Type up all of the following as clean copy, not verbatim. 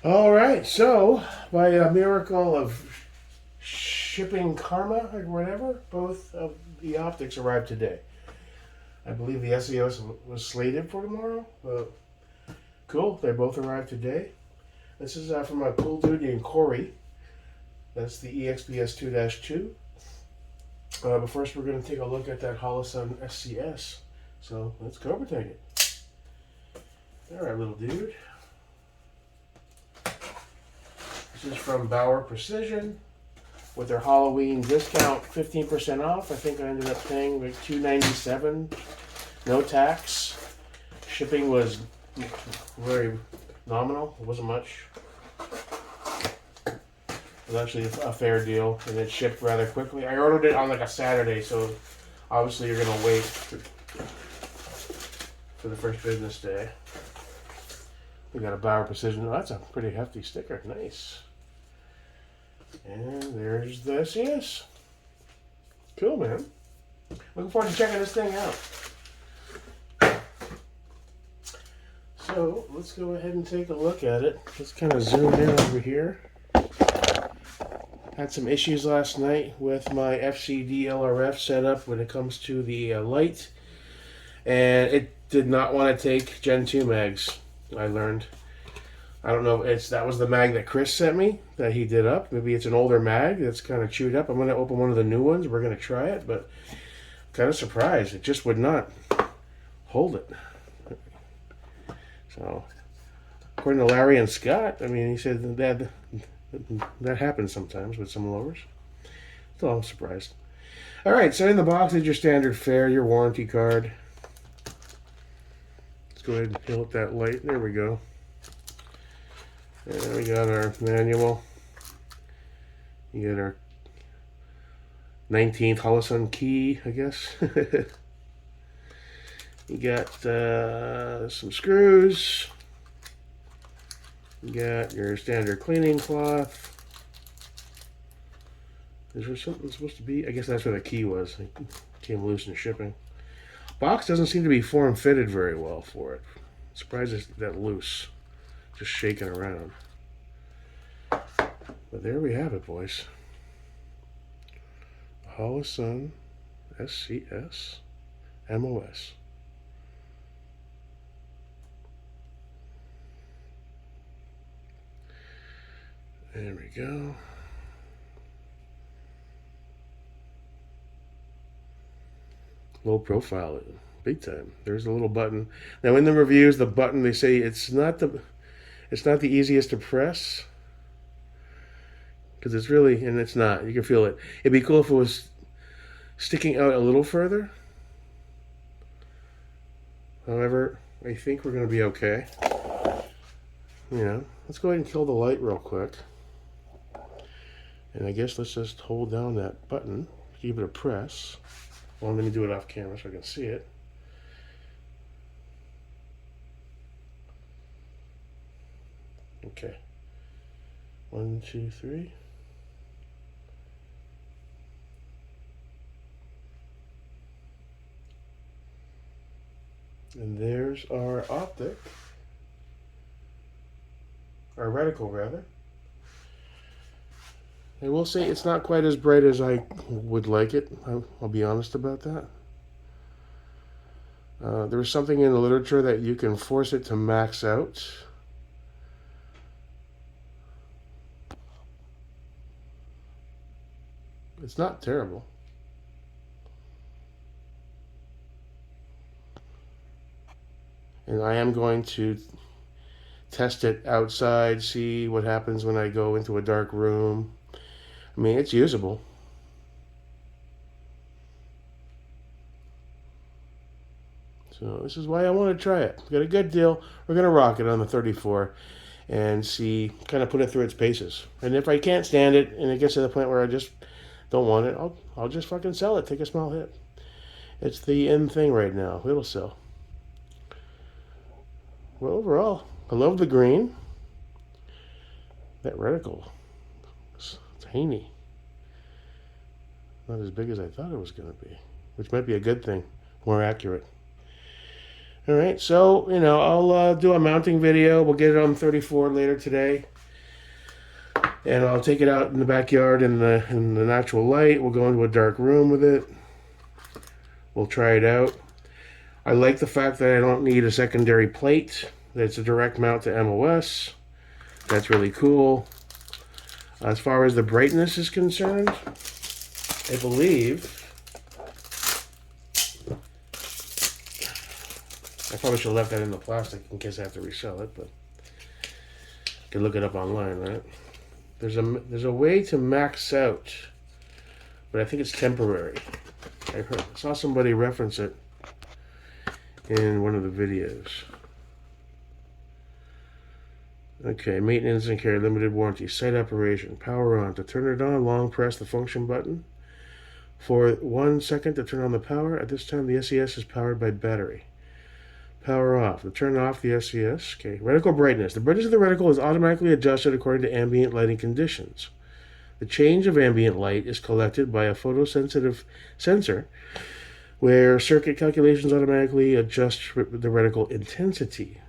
All right, so by a miracle of shipping karma or whatever, both of the optics arrived today. I believe the SEOs was slated for tomorrow. Cool, they both arrived today. This is from a cool dude named Corey. That's the EXPS2-2. But first, we're going to take a look at that Holosun Scs. So let's go overtake it. All right, little dude. This is from Bauer Precision with their Halloween discount, 15% off. I think I ended up paying like $297, no tax. Shipping was very nominal. It wasn't much. It was actually a fair deal, and it shipped rather quickly. I ordered it on like a Saturday, so obviously you're gonna wait for the first business day. We got a Bauer Precision. Oh, that's a pretty hefty sticker. Nice. And there's the SES. Cool, man. Looking forward to checking this thing out. So let's go ahead and take a look at it. Let's kind of zoom in over here. Had some issues last night with my FCD LRF setup when it comes to the light, and it did not want to take Gen 2 mags. I learned. I don't know if that was the mag that Chris sent me that he did up. Maybe it's an older mag that's kind of chewed up. I'm going to open one of the new ones. We're going to try it, but kind of surprised. It just would not hold it. So, according to Larry and Scott, I mean, he said that happens sometimes with some lowers. So I'm surprised. All right, so in the box is your standard fare, your warranty card. Let's go ahead and peel up that light. There we go. And we got our manual. You got our 19th Holosun key, I guess. You got some screws. You got your standard cleaning cloth. Is there something supposed to be? I guess that's where the key was. It came loose in shipping. Box doesn't seem to be form fitted very well for it. I'm surprised it's that loose. Just shaking around. But there we have it, boys. Holosun SCS MOS. There we go. Low profile, big time. There's a little button. Now in the reviews, the button, they say it's not the easiest to press, because it's really, and it's not. You can feel it. It'd be cool if it was sticking out a little further. However, I think we're going to be okay. You know, let's go ahead and kill the light real quick. And I guess let's just hold down that button, give it a press. Well, let me do it off camera so I can see it. Okay. 1, 2, 3. And there's our optic. Our reticle, rather. I will say it's not quite as bright as I would like it. I'll be honest about that. There was something in the literature that you can force it to max out. It's not terrible. And I am going to test it outside, see what happens when I go into a dark room. I mean, it's usable. So this is why I want to try it. Got a good deal. We're going to rock it on the 34 and see, kind of put it through its paces. And if I can't stand it and it gets to the point where I just don't want it, I'll just fucking sell it. Take a small hit. It's the in thing right now. It'll sell. Well, overall, I love the green. That reticle, it's tiny. Not as big as I thought it was going to be, which might be a good thing. More accurate. All right, so, you know, I'll do a mounting video. We'll get it on 34 later today. And I'll take it out in the backyard in the natural light. We'll go into a dark room with it. We'll try it out. I like the fact that I don't need a secondary plate. It's a direct mount to MOS. That's really cool. As far as the brightness is concerned, I believe I probably should have left that in the plastic in case I have to resell it, but you can look it up online, right? There's a way to max out, but I think it's temporary. I saw somebody reference it in one of the videos. Okay, maintenance and care, limited warranty, site operation, power on. To turn it on, long press the function button for 1 second to turn on the power. At this time, the SCS is powered by battery. Power off. To turn off the SCS. Okay, reticle brightness. The brightness of the reticle is automatically adjusted according to ambient lighting conditions. The change of ambient light is collected by a photosensitive sensor where circuit calculations automatically adjust the reticle intensity.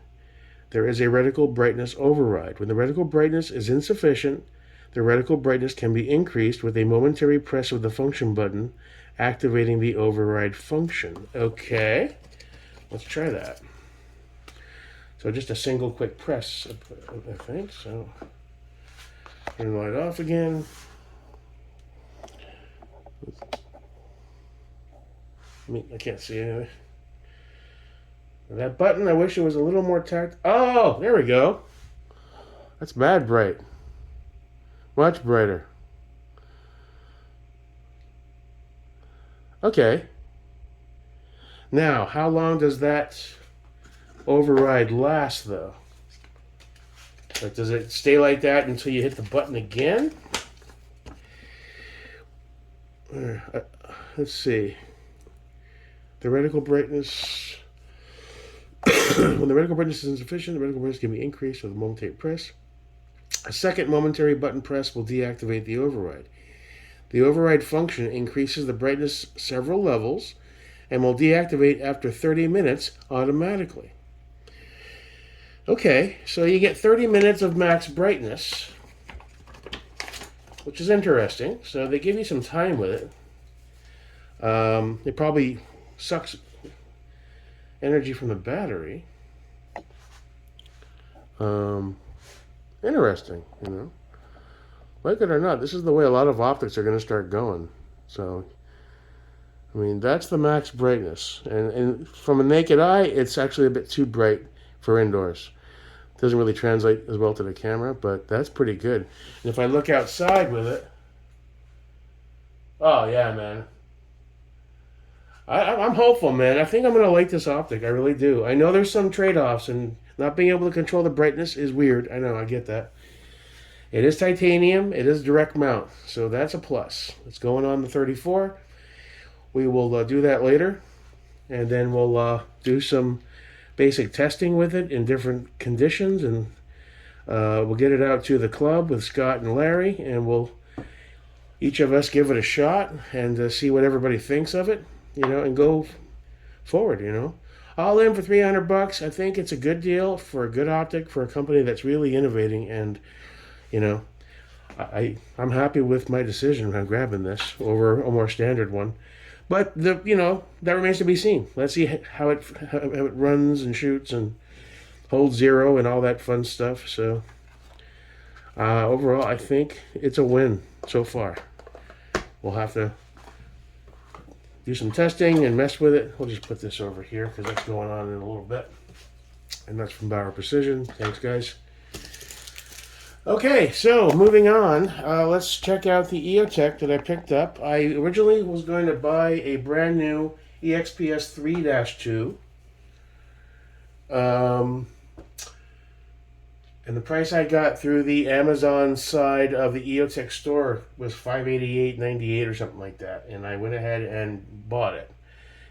There is a reticle brightness override. When the reticle brightness is insufficient, the reticle brightness can be increased with a momentary press of the function button, activating the override function. Okay, let's try that. So just a single quick press, I think. So turn the light off again. I can't see anyway. That button, I wish it was a little more tact. Oh, there we go. That's mad bright. Much brighter. Okay. Now, how long does that override last, though? Like, does it stay like that until you hit the button again? Let's see. The reticle brightness. When the reticle brightness is insufficient, the reticle brightness can be increased with a momentary press. A second momentary button press will deactivate the override. The override function increases the brightness several levels and will deactivate after 30 minutes automatically. Okay, so you get 30 minutes of max brightness, which is interesting. So they give you some time with it. It probably sucks energy from the battery. Interesting, you know. Like it or not, this is the way a lot of optics are going to start going. So, I mean, that's the max brightness. And from a naked eye, it's actually a bit too bright for indoors. Doesn't really translate as well to the camera, but that's pretty good. And if I look outside with it, oh yeah, man. I'm hopeful, man. I think I'm going to like this optic. I really do. I know there's some trade-offs, and not being able to control the brightness is weird. I know, I get that. It is titanium. It is direct mount, so that's a plus. It's going on the 34. We will do that later, and then we'll do some basic testing with it in different conditions, and we'll get it out to the club with Scott and Larry, and we'll each of us give it a shot and see what everybody thinks of it. You know, and go forward, you know. All in for $300. I think it's a good deal for a good optic for a company that's really innovating, and, you know, I'm happy with my decision on grabbing this over a more standard one. But, you know, that remains to be seen. Let's see how it runs and shoots and holds zero and all that fun stuff. So, overall, I think it's a win so far. We'll have to do some testing and mess with it. We'll just put this over here because that's going on in a little bit. And that's from Bauer Precision. Thanks, guys. Okay, so moving on. Let's check out the Eotech that I picked up. I originally was going to buy a brand new EXPS2-2. And the price I got through the Amazon side of the Eotech store was $588.98 or something like that. And I went ahead and bought it.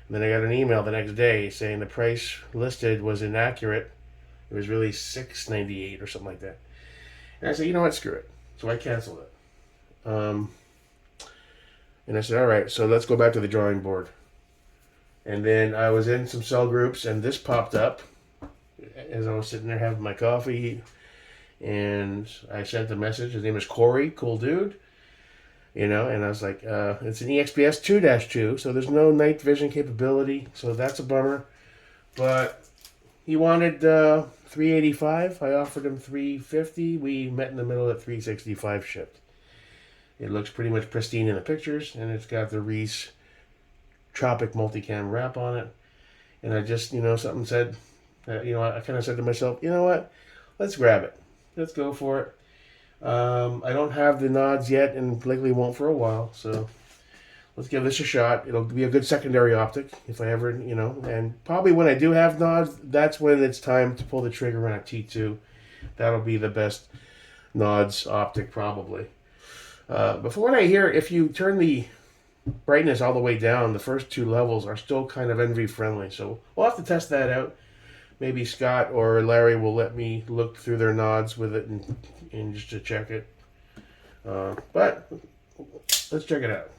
And then I got an email the next day saying the price listed was inaccurate. It was really $698 or something like that. And I said, you know what, screw it. So I canceled it. And I said, all right, so let's go back to the drawing board. And then I was in some cell groups, and this popped up as I was sitting there having my coffee. And I sent a message. His name is Corey, cool dude. You know, and I was like, it's an EXPS2-2, so there's no night vision capability, so that's a bummer. But he wanted 385. I offered him 350. We met in the middle at 365 shipped. It looks pretty much pristine in the pictures, and it's got the Reese Tropic multicam wrap on it. And I just, something said, I kind of said to myself, you know what? Let's grab it. Let's go for it. I don't have the nods yet, and likely won't for a while, so let's give this a shot. It'll be a good secondary optic if I ever, and probably when I do have nods, that's when it's time to pull the trigger on a T2. That'll be the best nods optic, probably. But from what I hear, if you turn the brightness all the way down, the first two levels are still kind of NV friendly, so we'll have to test that out. Maybe Scott or Larry will let me look through their nods with it and just to check it. But let's check it out.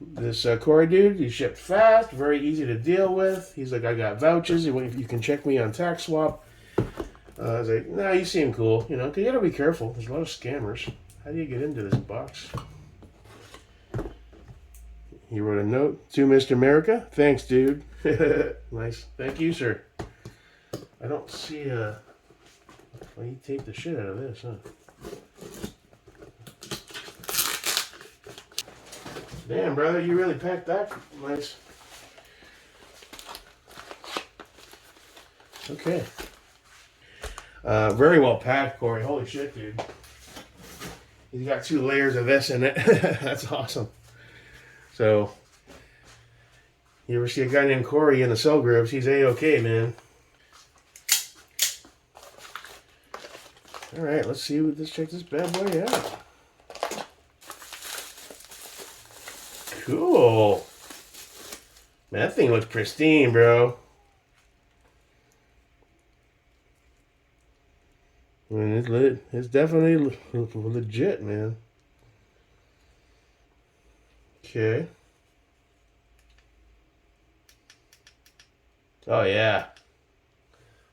This Corey dude, he shipped fast, very easy to deal with. He's like, I got vouchers. You can check me on tax swap. I was like, nah, you seem cool. Because you gotta be careful. There's a lot of scammers. How do you get into this box? He wrote a note to Mr. America. Thanks, dude. Nice. Thank you, sir. I don't see well, you taped the shit out of this, huh? Damn, brother, you really packed that nice. Okay. Very well packed, Corey. Holy shit, dude. He's got 2 layers of this in it. That's awesome. So, you ever see a guy named Corey in the cell groups? He's A-okay, man. All right, let's see. Let's check this bad boy out. Cool. Man, that thing looks pristine, bro. I mean, it's definitely legit, man. Okay. Oh, yeah.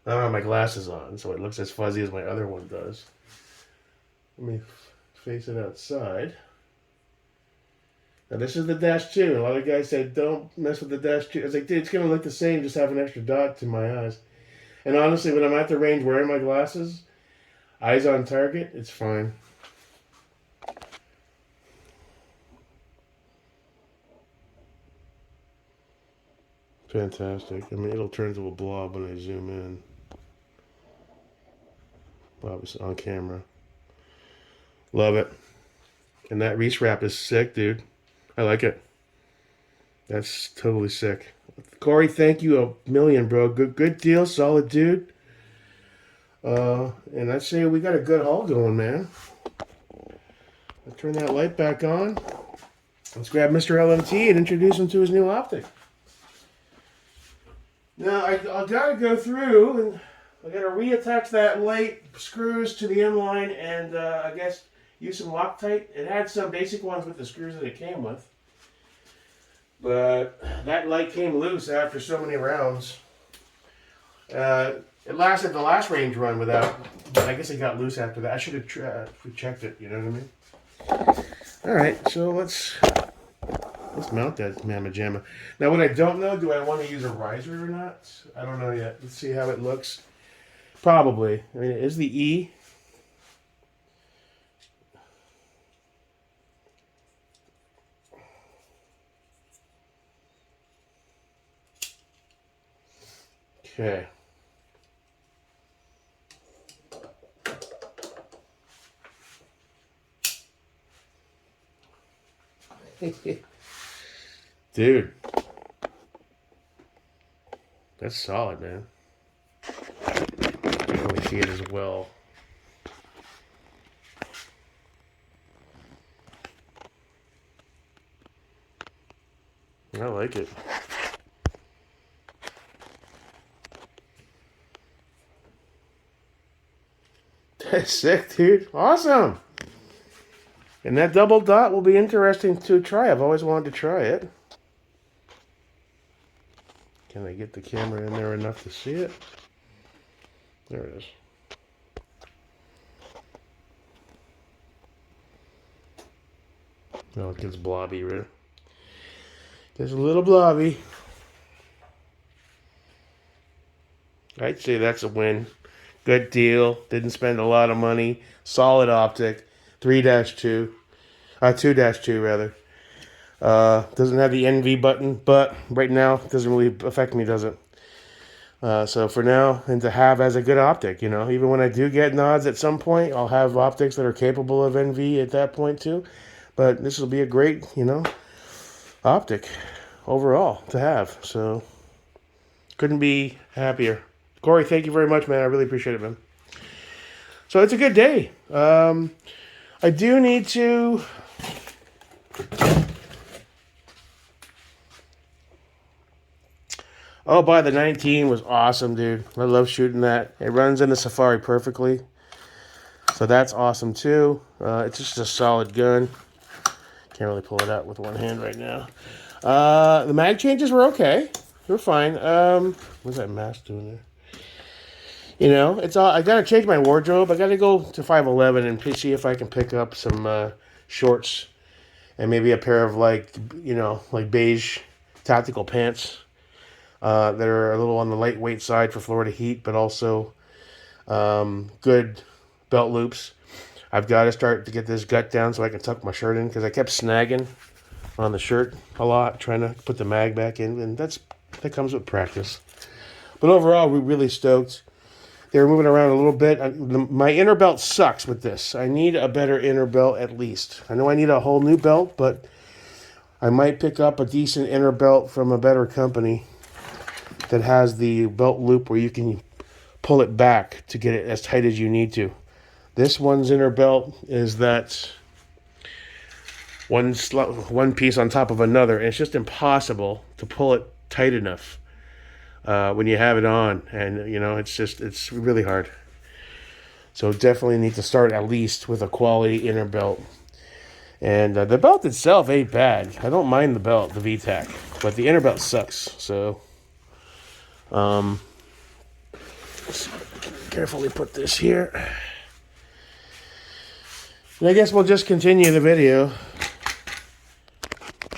I don't have my glasses on, so it looks as fuzzy as my other one does. Let me face it outside. Now, this is the Dash 2. A lot of guys said, don't mess with the Dash 2. I was like, dude, it's going to look the same, just have an extra dot to my eyes. And honestly, when I'm at the range wearing my glasses, eyes on target, it's fine. Fantastic. I mean, it'll turn into a blob when I zoom in. Obviously on camera. Love it. And that Reese wrap is sick, dude. I like it. That's totally sick. Corey, thank you a million, bro. Good deal, solid dude. And I'd say we got a good haul going, man. I'll turn that light back on. Let's grab Mr. LMT and introduce him to his new optic. Now, I gotta go through and I gotta reattach that light screws to the inline and I guess use some Loctite. It had some basic ones with the screws that it came with. But that light came loose after so many rounds. It lasted the last range run without, I guess it got loose after that. I should have checked it, you know what I mean? Alright, so let's mount that mamma jamma. Now what I don't know, do I want to use a riser or not? I don't know yet. Let's see how it looks. Probably. I mean, it is the E. Okay. Dude. That's solid, man. Can't really see it as well. I like it. That's sick, dude. Awesome. And that double dot will be interesting to try. I've always wanted to try it. Can I get the camera in there enough to see it? There it is. No, it gets blobby, right? Gets a little blobby. I'd say that's a win. Good deal. Didn't spend a lot of money. Solid optic. 3-2. 2-2 rather. Doesn't have the NV button, but right now it doesn't really affect me, does it? So for now, and to have as a good optic, you know, even when I do get nods at some point, I'll have optics that are capable of NV at that point too. But this will be a great, you know, optic overall to have. So couldn't be happier. Corey, thank you very much, man. I really appreciate it, man. So it's a good day. I do need to... Oh, by the 19 was awesome, dude. I love shooting that. It runs in the Safari perfectly. So that's awesome, too. It's just a solid gun. Can't really pull it out with one hand right now. The mag changes were okay. They were fine. What's that mask doing there? You know, it's all. I gotta change my wardrobe. I gotta go to 511 and see if I can pick up some shorts and maybe a pair of like beige tactical pants that are a little on the lightweight side for Florida heat, but also good belt loops. I've got to start to get this gut down so I can tuck my shirt in because I kept snagging on the shirt a lot, trying to put the mag back in, and that comes with practice. But overall, we're really stoked. They're moving around a little bit. My inner belt sucks with this. I need a better inner belt at least. I know I need a whole new belt, but I might pick up a decent inner belt from a better company that has the belt loop where you can pull it back to get it as tight as you need to. This one's inner belt is that one piece on top of another, and it's just impossible to pull it tight enough when you have it on, and you know it's really hard. So definitely need to start at least with a quality inner belt. And the belt itself ain't bad. I don't mind the belt, the VTAC, but the inner belt sucks. So carefully put this here. And I guess we'll just continue the video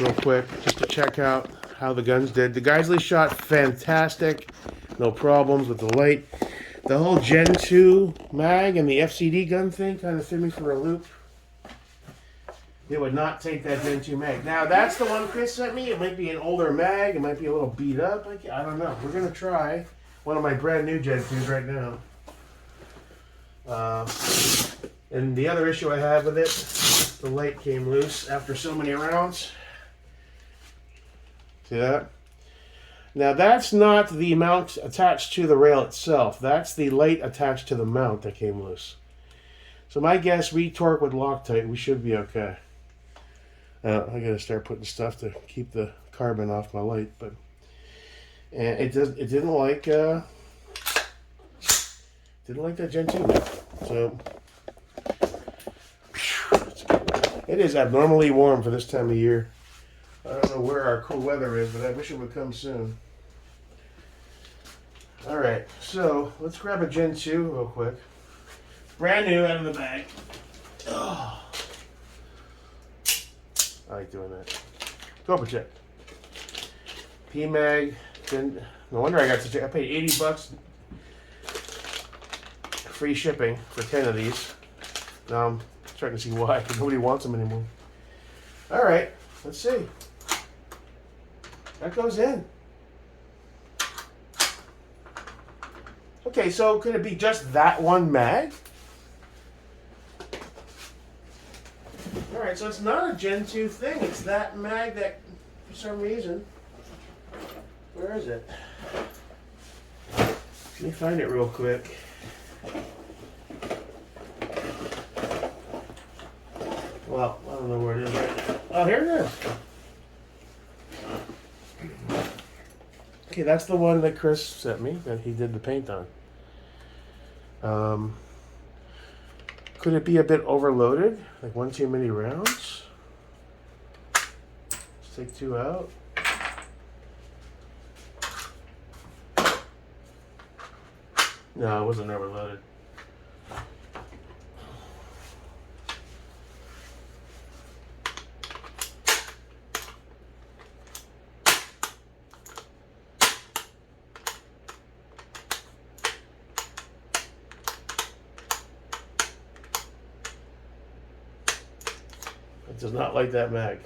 real quick just to check out how the guns did. The Geisley shot fantastic. No problems with the light. The whole Gen 2 mag and the FCD gun thing kind of threw me for a loop. It would not take that Gen 2 mag. Now, that's the one Chris sent me. It might be an older mag. It might be a little beat up. I don't know. We're going to try one of my brand new Gen 2s right now. And the other issue I have with it, the light came loose after so many rounds. See that? Now that's not the mount attached to the rail itself. That's the light attached to the mount that came loose. So my guess, re-torque with Loctite, we should be okay. I gotta start putting stuff to keep the carbon off my light, but and it didn't like that Gen 2 now. So it is abnormally warm for this time of year. I don't know where our cold weather is, but I wish it would come soon. Alright, so let's grab a Gen 2 real quick. Brand new out of the bag. Oh. I like doing that. Cobra check. PMag. No wonder I got such a... I paid $80 free shipping for 10 of these. Now I'm starting to see why. Nobody wants them anymore. Alright, let's see. That goes in. Okay, so could it be just that one mag? Alright, so it's not a Gen 2 thing. It's that mag that, for some reason... Where is it? Let me find it real quick. Well, I don't know where it is right now. Oh, here it is. Okay, that's the one that Chris sent me, that he did the paint on. Could it be a bit overloaded? Like one too many rounds? Let's take 2 out. No, it wasn't overloaded. It does not like that mag.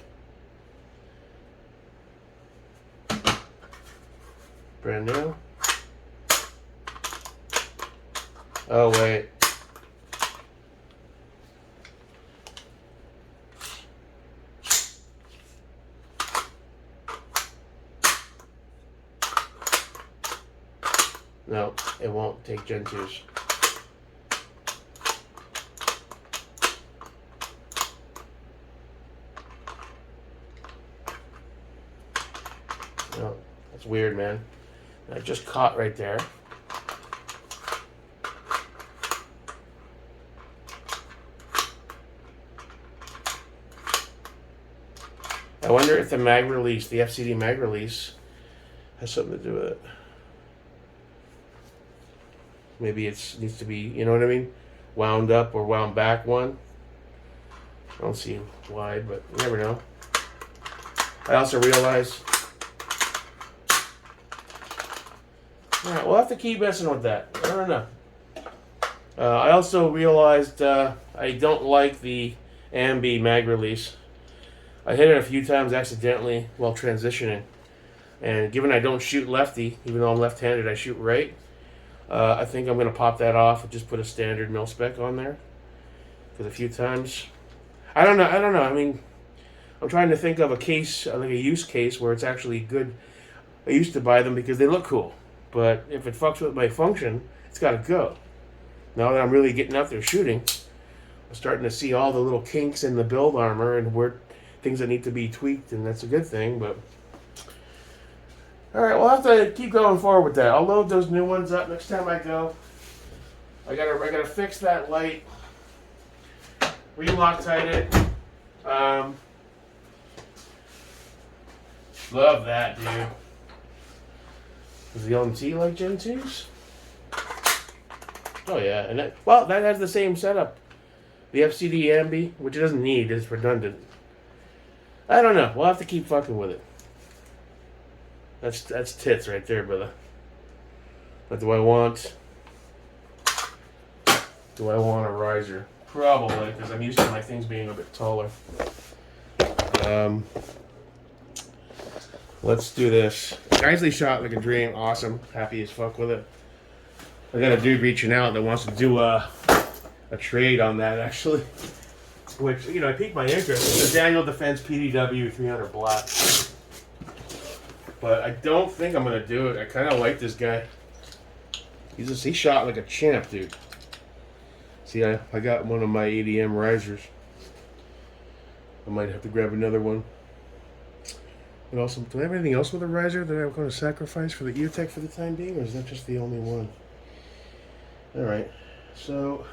Brand new. Oh, wait. No, it won't take Gen 2s. No, that's weird, man. I just caught right there. I wonder if the mag release, the FCD mag release, has something to do with it. Maybe it needs to be, you know what I mean? Wound up or wound back one. I don't see why, but you never know. I also realize... Alright, we'll have to keep messing with that. I don't know. I also realized I don't like the Ambi mag release. I hit it a few times accidentally while transitioning. And given I don't shoot lefty, even though I'm left-handed, I shoot right. I think I'm going to pop that off and just put a standard mil-spec on there. Because a few times... I don't know. I mean, I'm trying to think of a case, like a use case, where it's actually good. I used to buy them because they look cool. But if it fucks with my function, it's got to go. Now that I'm really getting out there shooting, I'm starting to see all the little kinks in the build armor and where things that need to be tweaked, and that's a good thing, but... Alright, we'll have to keep going forward with that. I'll load those new ones up next time I go. I gotta fix that light. Re-Loctite it. Love that, dude. Does the LMT like Gen 2s? Oh yeah, and that has the same setup. The FCD Ambi, which it doesn't need, it's redundant. I don't know. We'll have to keep fucking with it. That's tits right there, brother. But do I want a riser? Probably, because I'm used to my things being a bit taller. Let's do this. Nicely shot like a dream. Awesome. Happy as fuck with it. I got a dude reaching out that wants to do a trade on that, actually. Which, you know, I piqued my interest. It's a Daniel Defense PDW 300 black. But I don't think I'm going to do it. I kind of like this guy. He shot like a champ, dude. See, I got one of my ADM risers. I might have to grab another one. And also, do I have anything else with a riser that I'm going to sacrifice for the Eotech for the time being? Or is that just the only one? Alright. So,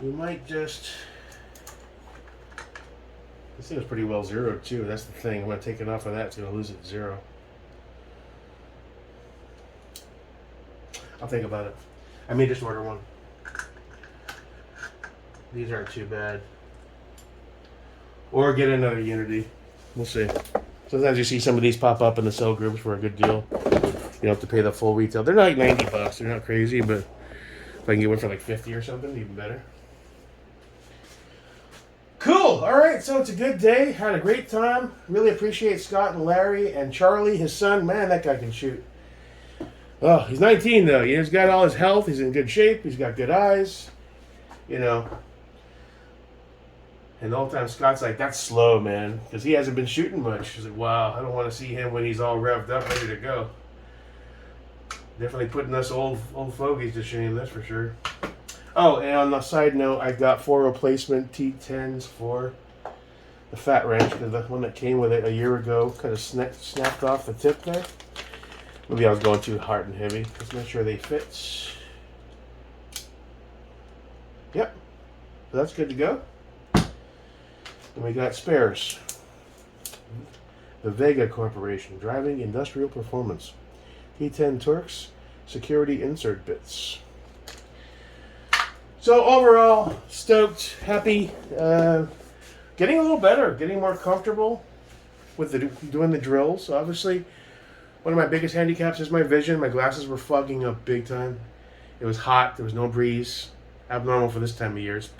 we might just... This thing is pretty well zeroed too. That's the thing. I'm going to take it off of that. It's going to lose it 0. I'll think about it. I may just order one. These aren't too bad. Or get another Unity. We'll see. Sometimes you see some of these pop up in the sell groups for a good deal. You don't have to pay the full retail. They're not like $90. They're not crazy, but if I can get one for like 50 or something, even better. Cool. All right. So it's a good day. Had a great time. Really appreciate Scott and Larry and Charlie, his son. Man, that guy can shoot. Oh, he's 19 though. He's got all his health. He's in good shape. He's got good eyes. You know. And the whole time Scott's like, that's slow, man. Because he hasn't been shooting much. He's like, wow, I don't want to see him when he's all revved up, ready to go. Definitely putting us old fogies to shame, that's for sure. Oh, and on the side note, I got 4 replacement T10s for the Fat Wrench. Because the one that came with it a year ago kind of snapped off the tip there. Maybe I was going too hard and heavy. Let's make sure they fit. Yep. So that's good to go. And we got spares. The Vega Corporation, driving industrial performance. T10 Torx, security insert bits. So overall, stoked, happy, getting a little better, getting more comfortable with doing the drills. Obviously, one of my biggest handicaps is my vision. My glasses were fogging up big time. It was hot, there was no breeze. Abnormal for this time of year. It's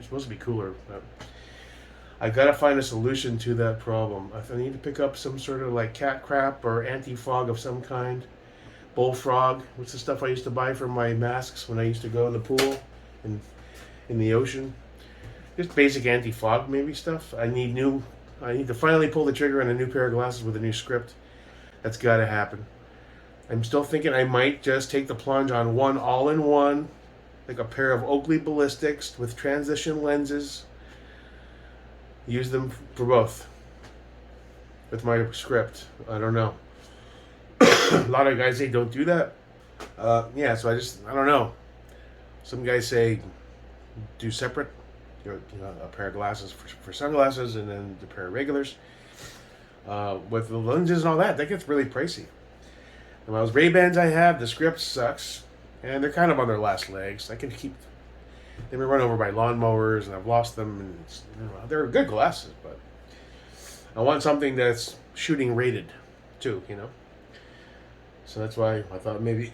supposed to be cooler, but I gotta find a solution to that problem. I need to pick up some sort of like cat crap or anti-fog of some kind. Bullfrog, what's the stuff I used to buy for my masks when I used to go in the pool and in the ocean? Just basic anti-fog maybe stuff. I need to finally pull the trigger on a new pair of glasses with a new script. That's gotta happen. I'm still thinking I might just take the plunge on one all-in-one, like a pair of Oakley ballistics with transition lenses. Use them for both with my script. I don't know. A lot of guys say don't do that. Yeah, so I don't know. Some guys say do separate. A pair of glasses for sunglasses and then the pair of regulars. With the lenses and all that gets really pricey. And those Ray-Bans I have, the script sucks. And they're kind of on their last legs. They've been run over by lawnmowers and I've lost them. And they're good glasses, but I want something that's shooting rated too, So that's why I thought maybe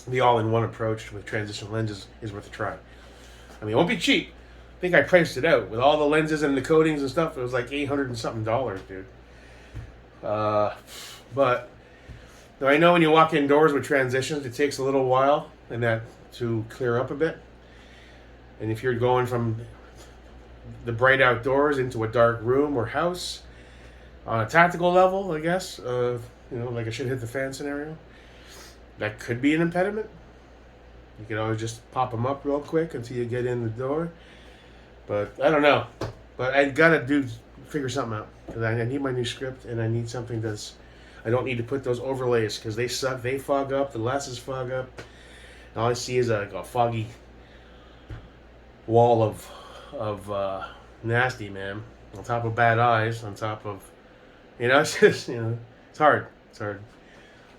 the all-in-one approach with transition lenses is worth a try. I mean, it won't be cheap. I think I priced it out with all the lenses and the coatings and stuff. It was like $800 and something, dude. But I know when you walk indoors with transitions, it takes a little while and that to clear up a bit. And if you're going from the bright outdoors into a dark room or house on a tactical level, I guess, like a shit hit the fan scenario, that could be an impediment. You can always just pop them up real quick until you get in the door. But I don't know. But I gotta figure something out because I need my new script and I need something I don't need to put those overlays because they suck. They fog up. The glasses fog up. And all I see is a foggy wall of nasty, man. On top of bad eyes. On top of, it's just, it's hard. It's hard.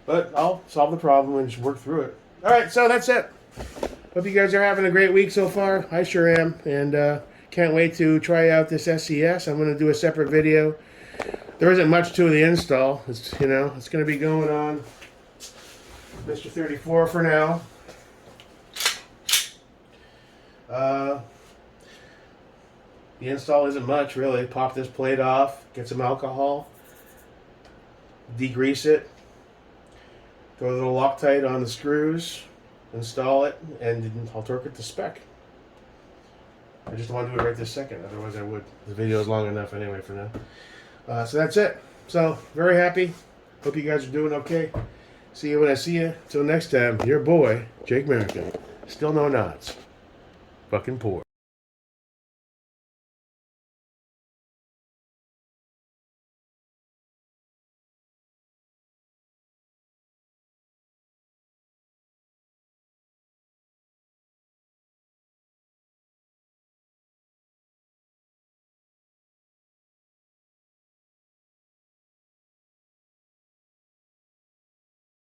But I'll solve the problem and just work through it. All right, so that's it. Hope you guys are having a great week so far. I sure am. And can't wait to try out this SCS. I'm going to do a separate video. There isn't much to the install. It's, it's going to be going on Mr. 34 for now. The install isn't much, really. Pop this plate off, get some alcohol, degrease it, throw a little Loctite on the screws, install it, and I'll torque it to spec. I just don't want to do it right this second, otherwise I would. The video is long enough anyway for now. So that's it. So, very happy. Hope you guys are doing okay. See you when I see you. Till next time, your boy, Jake Merrican. Still no knots. Fucking poor.